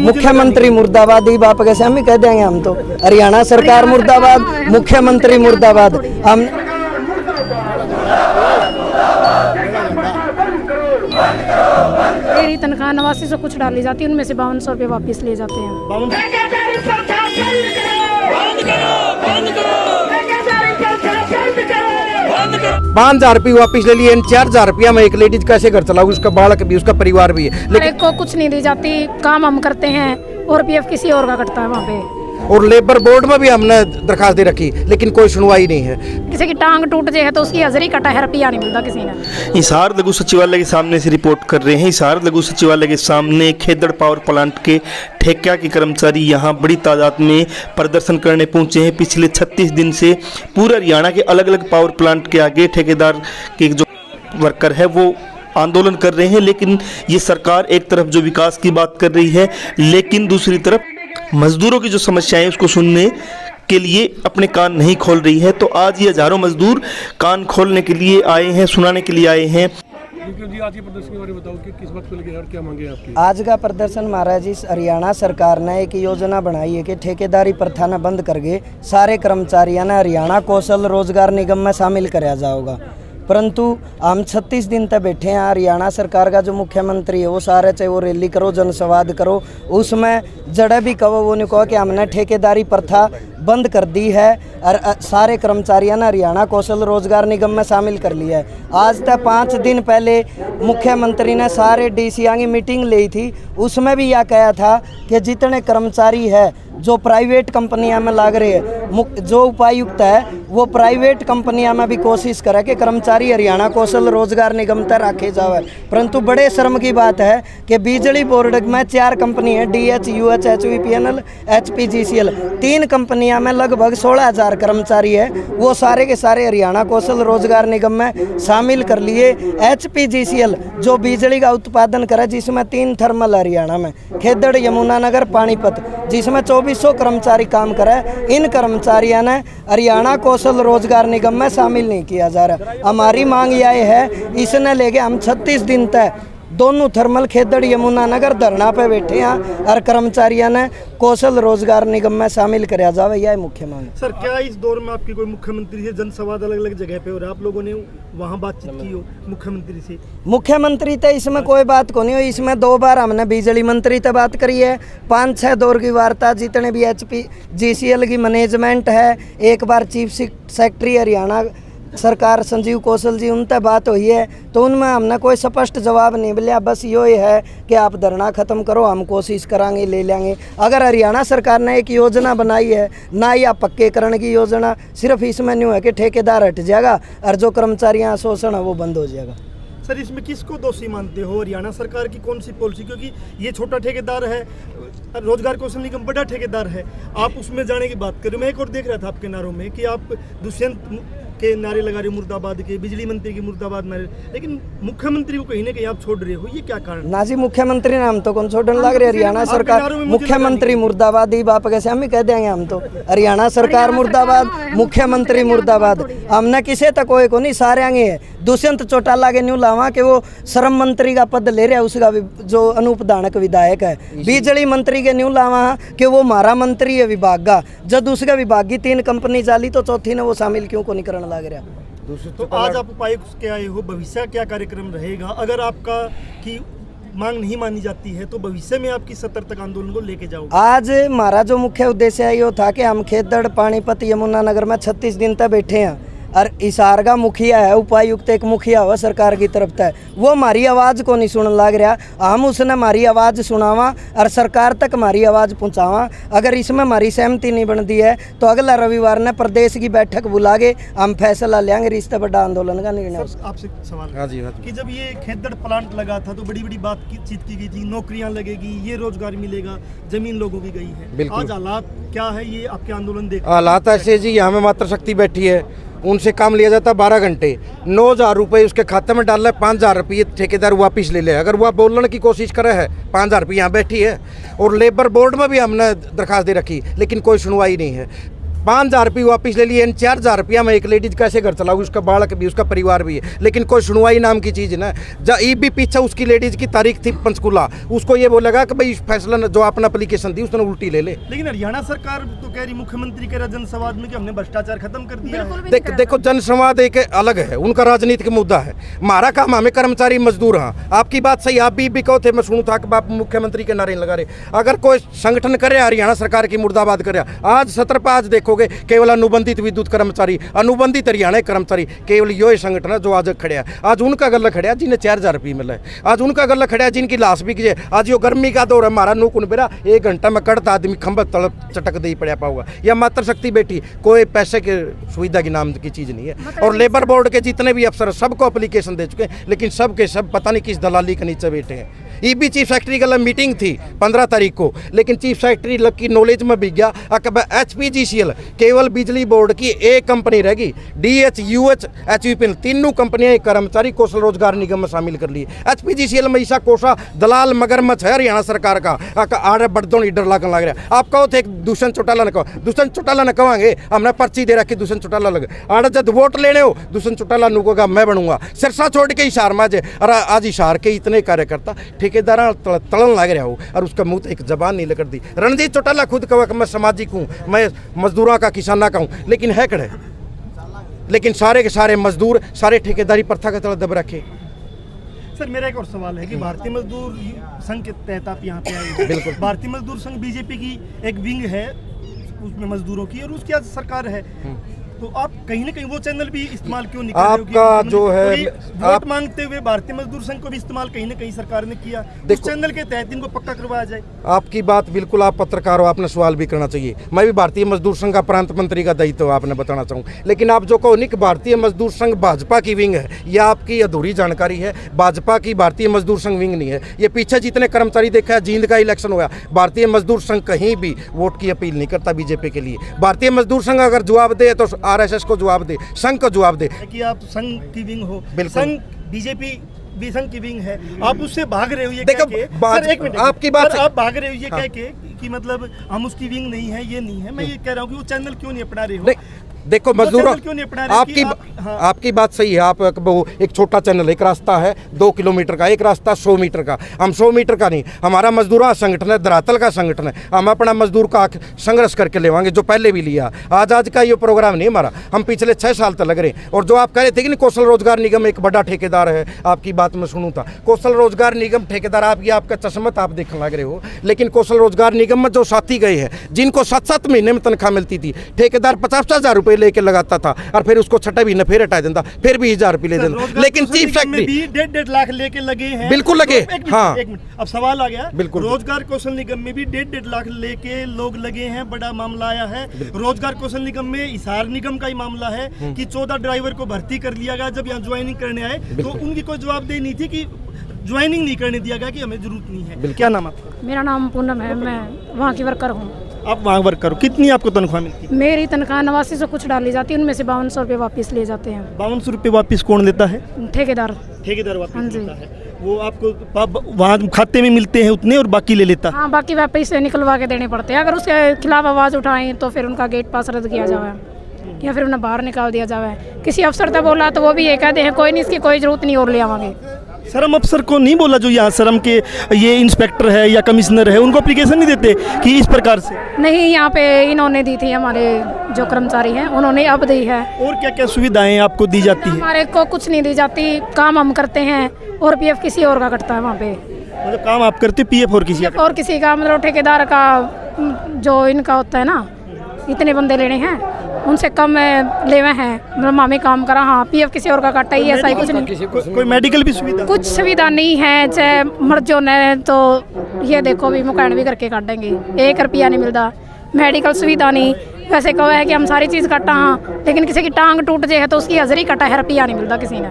मुख्यमंत्री मुर्दाबाद ही बाप कैसे हम ही कह देंगे। हम तो हरियाणा सरकार मुर्दाबाद, मुख्यमंत्री मुर्दाबाद। हम मेरी तनख्वाह 89 से कुछ डाली जाती है, उनमें से 5200 रुपये वापस ले जाते हैं। 5,000 रुपये वापिस ले लिए, 4,000 रुपया में एक लेडीज कैसे घर चलाऊ, उसका बालक भी, उसका परिवार भी है। लेकिन को कुछ नहीं दी जाती, काम हम करते हैं और पीएफ किसी और का कटता है वहाँ पे। और लेबर बोर्ड में भी हमने दरखास्त दे रखी, लेकिन कोई सुनवाई नहीं है। किसी की टांग टूट जाए तो उसकी हाजिरी कटा है, रुपया नहीं मिलता किसी ने। हिसार लघु सचिवालय के सामने से रिपोर्ट कर रहे हैं। हिसार लघु सचिवालय के सामने खेदड़ पावर प्लांट के ठेका के कर्मचारी यहां बड़ी तादाद में प्रदर्शन करने पहुंचे हैं। पिछले 36 दिन से पूरे हरियाणा के अलग अलग पावर प्लांट के आगे ठेकेदार के जो वर्कर है वो आंदोलन कर रहे हैं। लेकिन ये सरकार एक तरफ जो विकास की बात कर रही है, लेकिन दूसरी तरफ मजदूरों की जो समस्याएं उसको सुनने के लिए अपने कान नहीं खोल रही है। तो आज ये हजारों मजदूर कान खोलने के लिए आए हैं, सुनाने के लिए आए हैं। जी, आज के प्रदर्शन के बारे में बताओ कि किस बात को लेकर और क्या मांगे आपकी? आज का प्रदर्शन महाराज जी, हरियाणा सरकार ने एक योजना बनाई है कि ठेकेदारी प्रथा न बंद करके सारे कर्मचारियों ने हरियाणा कौशल रोजगार निगम में शामिल कराया जाएगा। परंतु हम 36 दिन तक बैठे हैं। हरियाणा सरकार का जो मुख्यमंत्री है वो सारे चाहे वो रैली करो, जनसंवाद करो, उसमें जड़े भी कहो वो नहीं कहो कि हमने ठेकेदारी प्रथा बंद कर दी है और सारे कर्मचारियों ने हरियाणा कौशल रोजगार निगम में शामिल कर लिया है। आज तक 5 दिन पहले मुख्यमंत्री ने सारे डीसीआं की मीटिंग ली थी, उसमें भी यह कहा था कि जितने कर्मचारी है जो प्राइवेट कंपनियां में लाग रहे हैं, जो उपायुक्त है वो प्राइवेट कंपनियां में भी कोशिश करे कि कर्मचारी हरियाणा कौशल रोजगार निगम तक रखे जावे। परंतु बड़े शर्म की बात है कि बिजली बोर्ड में 4 कंपनी है, DH, UH, HVPNL, HPGCL, 3 कंपनियां में लगभग 16,000 कर्मचारी है, वो सारे के सारे हरियाणा कौशल रोजगार निगम में शामिल कर लिए। HPGCL जो बिजली का उत्पादन करे, जिसमें 3 थर्मल हरियाणा में, खेदड़, यमुनानगर, पानीपत, जिसमें 2400 कर्मचारी काम करे, इन कर्मचारियों ने हरियाणा कौशल रोजगार निगम में शामिल नहीं किया जा रहा। हमारी मांग यह है, इसने लेके हम 36 दिन तक दोनों थर्मल खेदड़, यमुनानगर धरना पे बैठे हैं और कर्मचारियों ने कौशल रोजगार निगम में शामिल कराया जाए, यह मुख्य मांग। सर, क्या इस दौर में आपकी कोई मुख्यमंत्री से जनसंवाद अलग अलग जगह पे, और आप लोगों ने वहां बातचीत की हो मुख्यमंत्री से? मुख्यमंत्री तो इसमें कोई बात को नहीं हो। इसमें 2 बार हमने बिजली मंत्री से बात करी है, 5-6 दौर की वार्ता, जितने भी HPGCL की मैनेजमेंट है, एक बार चीफ सेक्रेटरी हरियाणा सरकार संजीव कौशल जी उनसे बात हुई है, तो उनमें हमने कोई स्पष्ट जवाब नहीं मिला। बस ये है कि आप धरना ख़त्म करो, हम कोशिश करांगे, ले लेंगे। अगर हरियाणा सरकार ने एक योजना बनाई है ना, या पक्केकरण की योजना, सिर्फ इसमें नहीं है कि ठेकेदार हट जाएगा और जो कर्मचारियों शोषण है वो बंद हो जाएगा। सर, इसमें किसको दोषी मानते हो? हरियाणा सरकार की कौन सी पॉलिसी? क्योंकि ये छोटा ठेकेदार है, रोजगार कौशल निगम बड़ा ठेकेदार है, आप उसमें जाने की बात कर रहे हो। मैं एक और देख रहा था आपके नारों में कि आप दुष्यंत के नारे लगा रहे हो, मुर्दाबाद के, बिजली मंत्री के मुर्दाबाद नारे, लेकिन मुख्यमंत्री को कहीं ना कहीं आप छोड़ रहे हो, ये क्या कारण? ना जी, मुख्यमंत्री ने हम तो कौन छोड़ने लग रहे? हरियाणा सरकार मुख्यमंत्री मुर्दाबाद ही बाप कैसे हम ही कह देंगे। हम तो हरियाणा सरकार मुर्दाबाद, मुख्यमंत्री मुर्दाबाद। हमने किसे तक कोई को नहीं, सारे आगे है। दुष्यंत चौटाला के न्यू लावा कि वो श्रम मंत्री का पद ले रहा है, उसका जो अनूप धानक विधायक है। बिजली मंत्री के न्यू लावा कि वो हमारा मंत्री है विभाग का, जब उसका विभाग की 3 कंपनी चाली तो चौथी ने वो शामिल क्यों को नहीं करने लग रहा? तो आज आप उपायुक्त के आए हो, भविष्य क्या कार्यक्रम रहेगा? अगर आपका की मांग नहीं मानी जाती है तो भविष्य में आपकी 70 तक आंदोलन को लेके जाओगे? आज हमारा जो मुख्य उद्देश्य है ये था कि हम खेदड़, पानीपत, यमुनानगर में 36 दिन तक बैठे हैं और हिसार का मुखिया है, उपायुक्त एक मुखिया हुआ सरकार की तरफ से, वो हमारी आवाज़ को नहीं सुनने लग रहा। हम उसने हमारी आवाज़ सुनावा और सरकार तक हमारी आवाज़ पहुँचावा। अगर इसमें हमारी सहमति नहीं बनती है तो अगला रविवार ने प्रदेश की बैठक बुला के हम फैसला लेंगे, रिश्ते बड़ा आंदोलन का निर्णय। आपसे सवाल हाँ जी, कि जब ये खेदड़ प्लांट लगा था तो बड़ी बड़ी बातचीत की गई थी, नौकरियां लगेगी, ये रोजगार मिलेगा, जमीन लोगों की गई है। आज हालात क्या है, ये आपके आंदोलन देख? हालात ऐसे जी, यहाँ में मात्र शक्ति बैठी है, उनसे काम लिया जाता 12 घंटे, 9,000 रुपये उसके खाते में डाल रहे, 5,000 रुपये ठेकेदार वापिस ले ले। अगर वह बोलने की कोशिश करे है, 5,000 रुपये यहाँ बैठी है। और लेबर बोर्ड में भी हमने दरखास्त दे रखी, लेकिन कोई सुनवाई नहीं है। 5,000 रुपये वापस ले लिए, इन 4,000 रुपया में एक लेडीज कैसे घर चलाऊँ, उसका बालक भी, उसका परिवार भी है, लेकिन कोई सुनवाई नाम की चीज़ ना। जब ई भी पीछे उसकी लेडीज की तारीख थी पंचकूला, उसको ये बोलेगा कि भाई फैसला जो आपने एप्लीकेशन दी उसने उल्टी ले ले। लेकिन हरियाणा सरकार तो कह रही, मुख्यमंत्री कह रहा जनसंवाद में कि हमने भ्रष्टाचार खत्म कर दिया है। देखो जनसंवाद एक अलग है, उनका राजनीतिक मुद्दा है। हमारा काम, हमें कर्मचारी मजदूर। हाँ, आपकी बात सही, आप भी कहो थे, मैं सुनू था कि बाप मुख्यमंत्री के नारे लगा रहे। अगर कोई संगठन करे हरियाणा सरकार की मुर्दाबाद करे, आज सत्र पर आज देखोगे केवल अनुबंधित विद्युत कर्मचारी, अनुबंधित हरियाणा कर्मचारी, केवल यो संगठन है जो आज खड़े है। आज उनका गला खड़ा है जिन्हें 4,000 रुपये मिला है, आज उनका गला खड़ा है जिनकी लाश बिक जाए। आज यो गर्मी का दौर है, हमारा नूकुन बेरा 1 घंटा में कड़ता आदमी खंभत तड़प चटक दे पड़ा पाऊंगा। या मात्र शक्ति बैठी, कोई पैसे के सुविधा की नाम की चीज़ नहीं है। और लेबर बोर्ड के जितने भी अफसर सबको एप्लीकेशन दे चुके हैं, लेकिन सब के सब पता नहीं किस दलाली के नीचे बैठे हैं। ईबी चीफ सेक्रेटरी का मीटिंग थी 15 तारीख को, लेकिन चीफ सेक्रेटरी लग की नॉलेज में भी गया HPGCL केवल बिजली बोर्ड की एक कंपनी रहेगी। DH, UH, HVPL तीनों कंपनियां कर्मचारी कौशल रोजगार निगम में शामिल कर ली। HPGCL में ईसा कोषा दलाल मगरमच्छ है हरियाणा सरकार का। आड़े बड़दों डर लगन लग रहा। आप कहो थे दूषण चौटाला न कहो, दूषण चौटाला न कहेंगे, हमने पर्ची दे रखी दूषण चौटाला लगे। आड़े जब वोट लेने हो दूषण चौटाला नुकोगा मैं बनूंगा। सिरसा छोड़ के हिसार माजे, और आज हिसार के इतने कार्यकर्ता ठेकेदार तड़न लग रहा हो, और उसका मुंह तो एक जबान नहीं लग दी। रणजीत चौटाला खुद कहा कि मैं सामाजिक हूँ, मैं मजदूरों का किसाना का हूँ, लेकिन है कड़े, लेकिन सारे के सारे मजदूर सारे ठेकेदारी प्रथा के तले दब रखे। सर मेरा एक और सवाल है कि भारतीय मजदूर संघ के तहत आप यहाँ पे आए। बिल्कुल। भारतीय मजदूर संघ बीजेपी की एक विंग है, उसमें मजदूरों की, और उसकी आज सरकार है। तो आप कहीं ना कहीं वो चैनल भी इस्तेमाल क्यों नहीं कर रहे हो? आपका जो है वोट मांगते हुए भारतीय मजदूर संघ को भी इस्तेमाल कहीं ना कहीं सरकार ने किया। उस चैनल के तहत इनको पक्का करवाया जाए। आपकी बात बिल्कुल, आप पत्रकार हो, आपने सवाल भी करना चाहिए। मैं भी भारतीय मजदूर संघ का प्रांत मंत्री का दायित्व आपने बताना चाहूँ, लेकिन आप जो कहो नहीं कि भारतीय मजदूर संघ भाजपा की विंग है, यह आपकी अधूरी जानकारी है। भाजपा की भारतीय मजदूर संघ विंग नहीं है। ये पीछे जितने कर्मचारी देखा है, जींद का इलेक्शन हुआ, भारतीय मजदूर संघ कहीं भी वोट की अपील नहीं करता बीजेपी के लिए। भारतीय मजदूर संघ अगर जवाब दे तो RSS को जवाब दे, संघ को जवाब दे कि आप संघ की विंग हो। बिल्कुल। संघ बीजेपी भी संघ की विंग है, आप उससे भाग रहे हो ये देखो, कह के। सर, एक मिनट, आपकी बात सर, आप भाग रहे हो ये हाँ। कह के कि मतलब हम उसकी विंग नहीं है, ये नहीं है। मैं ये कह रहा हूँ कि वो चैनल क्यों नहीं अपना रहे हो? देखो मजदूरों, हाँ। आपकी बात सही है। आप एक छोटा चैनल, एक रास्ता है 2 किलोमीटर का, एक रास्ता 100 मीटर का। हम 100 मीटर का नहीं, हमारा मजदूरों संगठन है, धरातल का संगठन है। हम अपना मजदूर का संघर्ष करके लेवाएंगे, जो पहले भी लिया। आज का ये प्रोग्राम नहीं हमारा, हम पिछले 6 साल तक लग रहे। और जो आप कह रहे थे कि कौशल रोजगार निगम एक बड़ा ठेकेदार है, आपकी बात में सुनूँ था। कौशल रोजगार निगम ठेकेदार आपका चश्मत आप देखने लग रहे हो, लेकिन कौशल रोजगार निगम में जो साथी गए हैं, जिनको 7-7 महीने में तनख्वाह मिलती थी, ठेकेदार 50,000 रुपये लेके लगाता था, और फिर उसको छठा महीने फिर हटा देता, फिर भी 1,000 रुपये ले देता। लेकिन चीफ सेक्रेटरी 1.5 लाख लेके लगे हैं। बिल्कुल लगे। हाँ, एक मिनट, अब सवाल आ गया। बिल्कुल। रोजगार कौशल निगम में भी 1.5 लाख लेके लोग लगे हैं, बड़ा मामला आया है। रोजगार कौशल निगम में हिसार निगम का ही मामला है कि 14 ड्राइवर को भर्ती कर लिया गया। जब यहाँ ज्वाइनिंग करने आए तो उनकी कोई जवाबदेही नहीं थी कि ज्वाइनिंग नहीं करने दिया गया, कि हमें जरूरत नहीं है। क्या नाम आपका? मेरा नाम पूनम है, मैं वहाँ की वर्कर हूँ। आप वहाँ वर्क करो, कितनी आपको तनख्वाह मिलती है? मेरी तनख्वाह 89 से कुछ डाली जाती है, उनमें से 5200 रुपये वापस ले जाते हैं। 5200 रुपये वापस कौन देता है? ठेकेदार। ठेकेदार वापस हाँ जी। देता है। वो आपको वहाँ खाते में मिलते हैं उतने, और बाकी ले लेता है? हाँ, बाकी वह पैसे निकलवा के देने पड़ते हैं। अगर उसके खिलाफ आवाज़ उठाएं तो फिर उनका गेट पास रद्द किया जाए या फिर उन्हें बाहर निकाल दिया जाए। किसी अफसर तक बोला तो वो भी ये कहते हैं कोई नहीं, इसकी कोई ज़रूरत नहीं और ले आवांगे। शर्म अफसर को नहीं बोला जो यहाँ शर्म के ये इंस्पेक्टर है या कमिश्नर है, उनको एप्लीकेशन नहीं देते कि इस प्रकार से? नहीं, यहाँ पे इन्होंने दी थी, हमारे जो कर्मचारी हैं उन्होंने अब दी है। और क्या क्या सुविधाएं आपको दी जाती है? हमारे को कुछ नहीं दी जाती, काम हम करते हैं और PF किसी और का कटता है वहाँ पे। मतलब काम आप करते, PF और किसी का? और किसी का, मतलब ठेकेदार का जो इनका होता है ना, इतने बंदे लेने हैं, उनसे कम लेवे हैं, मतलब मामी काम करा। हाँ, PF किसी और का काटा ही, ऐसा ही कुछ नहीं। कोई मेडिकल भी सुविधा? कुछ सुविधा नहीं है, चाहे मर्जो ने तो ये देखो भी मुकैन भी करके काटेंगे, 1 रुपया नहीं मिलता। मेडिकल सुविधा नहीं, वैसे कहो है कि हम सारी चीज़ काटा, हाँ, लेकिन किसी की टांग टूट जाए तो उसकी हाजिरी कटा है, रुपया नहीं मिलता किसी ने।